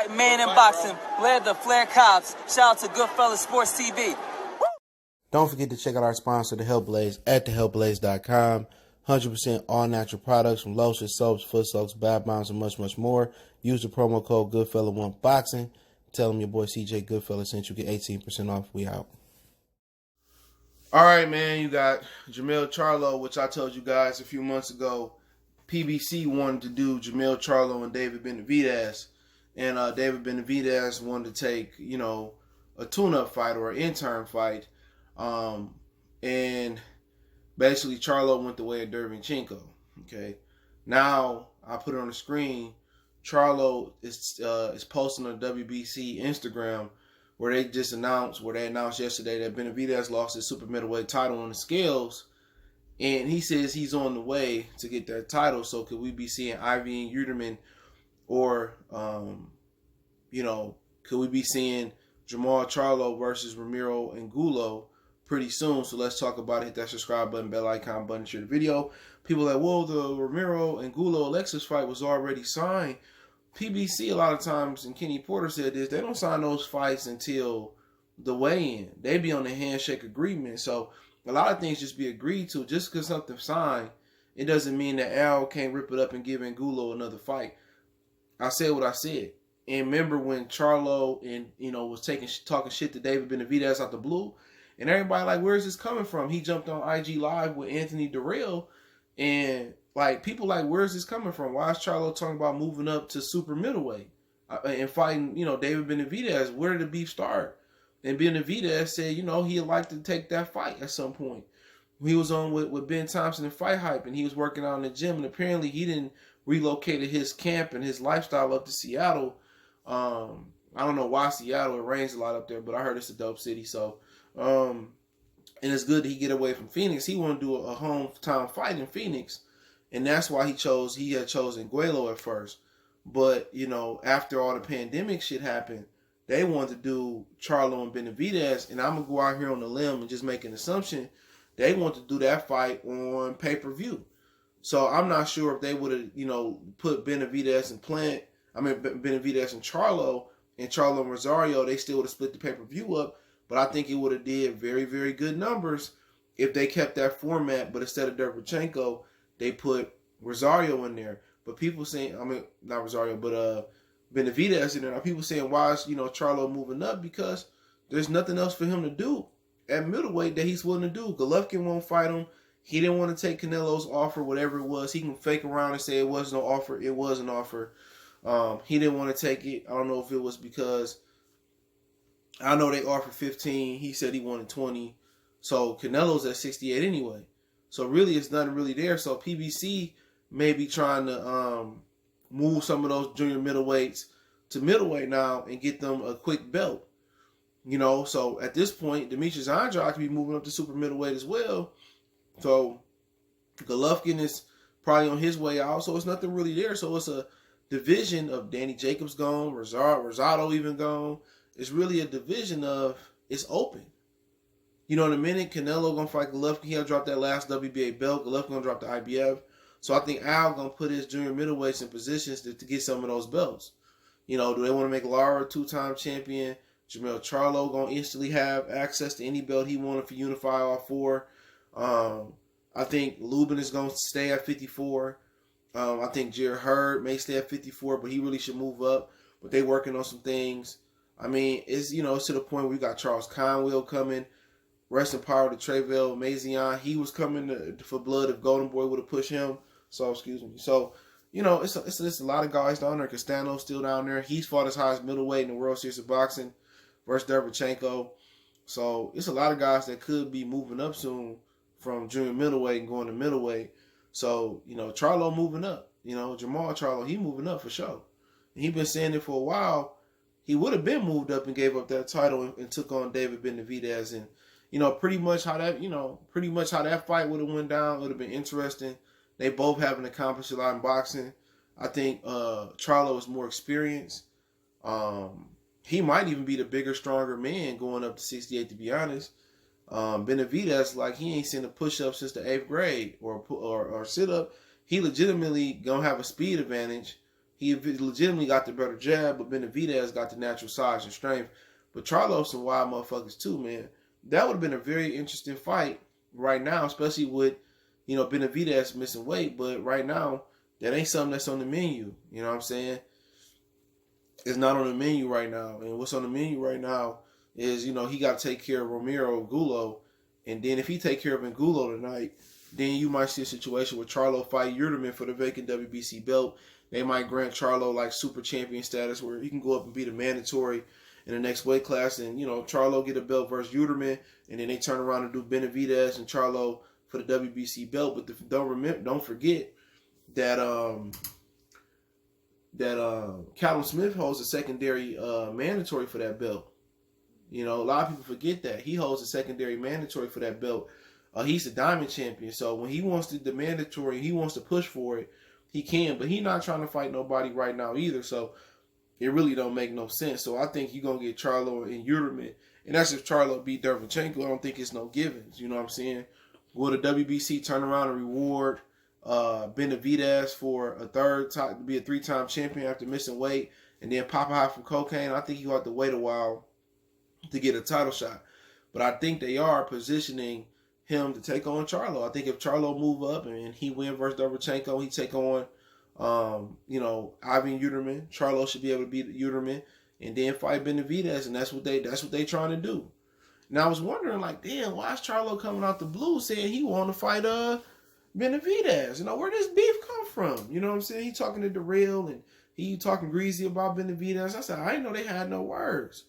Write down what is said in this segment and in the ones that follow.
White man in boxing led the Flair Cops. Shout out to Goodfellas Sports TV. Don't forget to check out our sponsor, The Health Blaze, at thehealthblaze.com. 100% all natural products from lotions, soaps, foot soaks, bath bombs, and much, much more. Use the promo code Goodfella1Boxing. Tell them your boy CJ Goodfella sent you. Get 18% off. We out. All right, man. You got Jermall Charlo, which I told you guys a few months ago. PBC wanted to do Jermall Charlo and David Benavidez. And David Benavidez wanted to take, a tune-up fight or an intern fight. And basically Charlo went the way of Derevianchenko. Okay. Now I put it on the screen. Charlo is posting on WBC Instagram where they announced yesterday that Benavidez lost his super middleweight title on the scales. And he says he's on the way to get that title. So could we be seeing Avni Yıldırım or, could we be seeing Jermall Charlo versus Ramiro Angulo pretty soon? So let's talk about it. Hit that subscribe button, bell icon button, share the video. People are like, well, the Ramiro Angulo Alexis fight was already signed. PBC a lot of times, and Kenny Porter said this, they don't sign those fights until the weigh-in. They be on the handshake agreement. So a lot of things just be agreed to. Just because something's signed, it doesn't mean that Al can't rip it up and give Angulo another fight. I said what I said. And remember when Charlo and was talking shit to David Benavidez out the blue, and everybody like, where is this coming from? He jumped on IG Live with Anthony Durrell, and people like, where is this coming from? Why is Charlo talking about moving up to super middleweight and fighting, David Benavidez? Where did the beef start? And Benavidez said, he'd like to take that fight at some point. He was on with Ben Thompson and Fight Hype, and he was working out in the gym, and apparently he didn't relocate his camp and his lifestyle up to Seattle. I don't know why Seattle. It rains a lot up there, but I heard it's a dope city. So, and it's good that he get away from Phoenix. He wanted to do a hometown fight in Phoenix, and that's why he had chosen Guelo at first. But, after all the pandemic shit happened, they wanted to do Charlo and Benavidez, and I'm going to go out here on the limb and just make an assumption. They want to do that fight on pay-per-view. So I'm not sure if they would have, put Benavidez and Benavidez and Charlo and Rosario, they still would have split the pay-per-view up. But I think it would have did very, very good numbers if they kept that format. But instead of Derevianchenko, they put Rosario in there. But people saying, not Rosario, but Benavidez in there. Now people saying, why is, Charlo moving up? Because there's nothing else for him to do at middleweight that he's willing to do. Golovkin won't fight him. He didn't want to take Canelo's offer, whatever it was. He can fake around and say it was no offer. It was an offer. He didn't want to take it. I don't know if it was because I know they offered 15. He said he wanted 20. So Canelo's at 68 anyway. So really, it's nothing really there. So PBC may be trying to move some of those junior middleweights to middleweight now and get them a quick belt. So at this point, Demetrius Andrade could be moving up to super middleweight as well. So Golovkin is probably on his way out. So it's nothing really there. So it's a division of Danny Jacobs gone, Rosado even gone. It's really a division of, it's open. In a minute, Canelo gonna fight Golovkin. He'll drop that last WBA belt. Golovkin gonna drop the IBF. So I think Al gonna put his junior middleweights in positions to get some of those belts. Do they want to make Lara a two-time champion? Jermall Charlo gonna instantly have access to any belt he wanted for Unify all four. I think Lubin is gonna stay at 54. I think Jared Hurd may stay at 54, but he really should move up. But they working on some things. It's it's to the point where we got Charles Conwell coming. Rest in power to Trayvell Mazion. He was coming for blood if Golden Boy would have pushed him. So excuse me. So it's a lot of guys down there. Castano's still down there. He's fought as high as middleweight in the World Series of Boxing versus Derevianchenko. So it's a lot of guys that could be moving up soon from junior middleweight and going to middleweight. So, Charlo moving up. Jermall Charlo, he moving up for sure. And he been saying it for a while. He would have been moved up and gave up that title and took on David Benavidez. And, pretty much how that fight would have went down. Would have been interesting. They both haven't accomplished a lot in boxing. I think Charlo is more experienced. He might even be the bigger, stronger man going up to 68, to be honest. Benavidez, he ain't seen a push-up since the 8th grade or sit-up. He legitimately gonna have a speed advantage. He legitimately got the better jab, but Benavidez got the natural size and strength. But Charlo's some wild motherfuckers too, man. That would have been a very interesting fight right now, especially with, you know, Benavidez missing weight. But right now, that ain't something that's on the menu. You know what I'm saying? It's not on the menu right now. And what's on the menu right now is, you know, he got to take care of Romero Angulo. And then if he take care of Angulo tonight, then you might see a situation where Charlo fight Yıldırım for the vacant WBC belt. They might grant Charlo like super champion status where he can go up and be the mandatory in the next weight class. And, you know, Charlo get a belt versus Yıldırım, and then they turn around and do Benavidez and Charlo for the WBC belt. But don't forget that Callum Smith holds a secondary mandatory for that belt. You know, a lot of people forget that. He holds a secondary mandatory for that belt. He's the diamond champion. So when he wants the mandatory, he wants to push for it, he can. But he's not trying to fight nobody right now either. So it really don't make no sense. So I think you're going to get Charlo and Yıldırım. And that's if Charlo beat Derevianchenko. I don't think it's no givens. You know what I'm saying? Will the WBC turn around and reward Benavidez for a third time, to be a 3-time champion after missing weight and then pop high from cocaine? I think he'll have to wait a while to get a title shot. But I think they are positioning him to take on Charlo. I think if Charlo move up and he win versus Derevianchenko, he take on you know, Avni Yıldırım. Charlo should be able to beat Yıldırım and then fight Benavidez, and that's what they trying to do. Now I was wondering, like, damn, why is Charlo coming out the blue saying he want to fight Benavidez? You know, where does beef come from? You know what I'm saying? He talking to Darrell and he talking greasy about Benavidez. I said, I didn't know they had no words.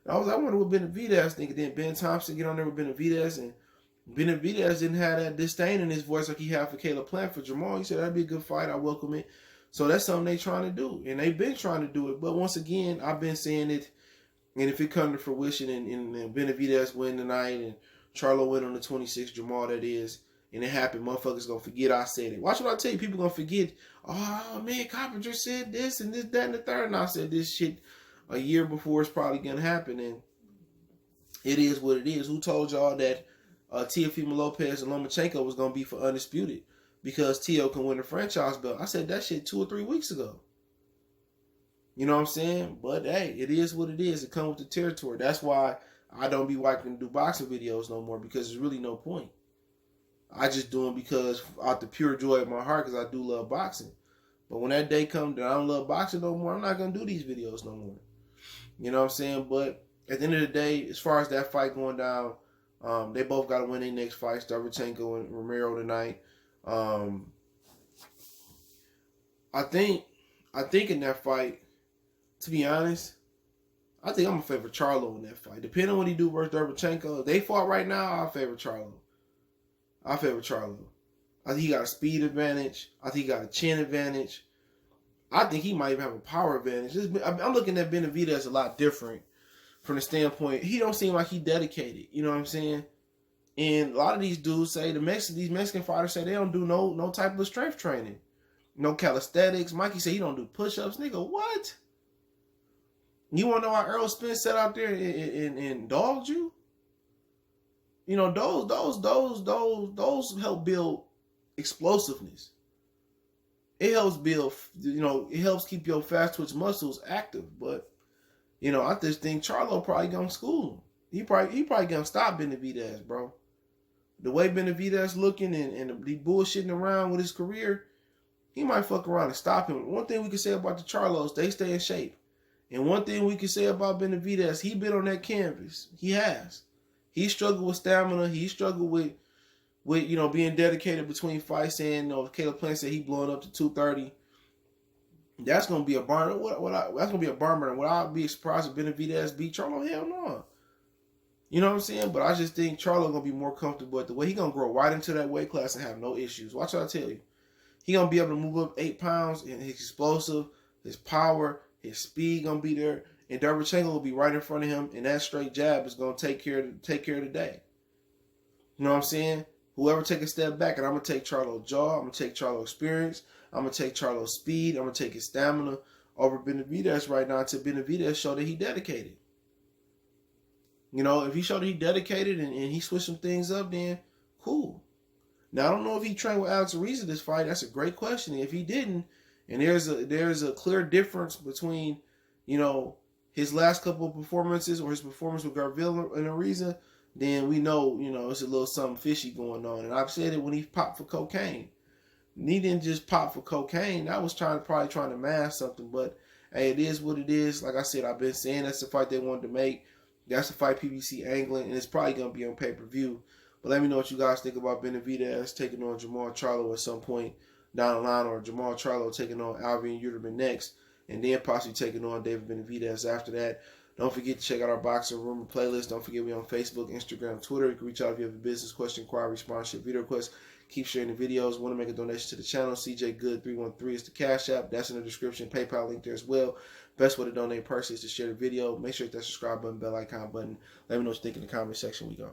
I wonder what Benavidez think. Then Ben Thompson get on there with Benavidez, and Benavidez didn't have that disdain in his voice like he had for Caleb Plant for Jermall. He said, that'd be a good fight. I welcome it. So that's something they trying to do. And they've been trying to do it. But once again, I've been saying it. And if it comes to fruition and Benavidez win tonight and Charlo win on the 26th, Jermall that is, and it happened, motherfuckers going to forget I said it. Watch what I tell you. People going to forget, oh, man, Coppinger said this and this, that, and the third. And I said this shit a year before it's probably going to happen. And it is what it is. Who told y'all that Teofimo Lopez and Lomachenko was going to be for undisputed because Teo can win the franchise belt? I said that shit 2 or 3 weeks ago. You know what I'm saying? But hey, it is what it is. It comes with the territory. That's why I don't be watching do boxing videos no more, because there's really no point. I just do them because out the pure joy of my heart, because I do love boxing. But when that day comes that I don't love boxing no more, I'm not going to do these videos no more. You know what I'm saying? But at the end of the day, as far as that fight going down, they both got to win their next fights, Derevianchenko and Romero tonight. I think in that fight, to be honest, I think I'm going to favor Charlo in that fight. Depending on what he do versus Derevianchenko, if they fought right now, I'll favor Charlo. I think he got a speed advantage. I think he got a chin advantage. I think he might even have a power advantage. I'm looking at Benavidez a lot different from the standpoint, he don't seem like he dedicated. You know what I'm saying? And a lot of these dudes say, these Mexican fighters say they don't do no type of strength training. No calisthenics. Mikey said he don't do push-ups. Nigga, what? You want to know how Earl Spence sat out there and dogged you? You know, those help build explosiveness. It helps build, it helps keep your fast twitch muscles active. But, I just think Charlo probably gonna school him. He probably gonna stop Benavidez, bro. The way Benavidez looking and he bullshitting around with his career, he might fuck around and stop him. One thing we can say about the Charlos, they stay in shape. And one thing we can say about Benavidez, he been on that canvas. He has. He struggled with stamina. He struggled with being dedicated between fights. And Caleb Plant said he blowing up to 230. That's gonna be a burner. That's gonna be a burner. Would I be surprised if Benavidez beat Charlo? Hell no. You know what I'm saying? But I just think Charlo gonna be more comfortable at the way he gonna grow right into that weight class and have no issues. Watch what I tell you. He gonna be able to move up 8 pounds, and his explosive, his power, his speed gonna be there, and Derevianchenko will be right in front of him, and that straight jab is gonna take care of the day. You know what I'm saying? Whoever take a step back, and I'm gonna take Charlo's jaw, I'm gonna take Charlo's experience, I'm gonna take Charlo's speed, I'm gonna take his stamina over Benavidez right now until Benavidez show that he dedicated. If he showed that he dedicated and he switched some things up, then cool. Now I don't know if he trained with Alex Ariza this fight. That's a great question. If he didn't, And there's a clear difference between, you know, his last couple of performances or his performance with Garville and Ariza. Then we know, you know, it's a little something fishy going on. And I've said it when he popped for cocaine. He didn't just pop for cocaine. That was probably trying to mask something. But hey, it is what it is. Like I said, I've been saying that's the fight they wanted to make. That's the fight PBC angling, and it's probably gonna be on pay-per-view. But let me know what you guys think about Benavidez taking on Jermall Charlo at some point down the line, or Jermall Charlo taking on Avni Yıldırım next, and then possibly taking on David Benavidez after that. Don't forget to check out our Boxing Rumor playlist. Don't forget we're on Facebook, Instagram, Twitter. You can reach out if you have a business question, inquiry, sponsorship, video request. Keep sharing the videos. Want to make a donation to the channel? CJ Good 313 is the Cash App. That's in the description. PayPal link there as well. Best way to donate personally is to share the video. Make sure you hit that subscribe button, bell icon button. Let me know what you think in the comment section. We go.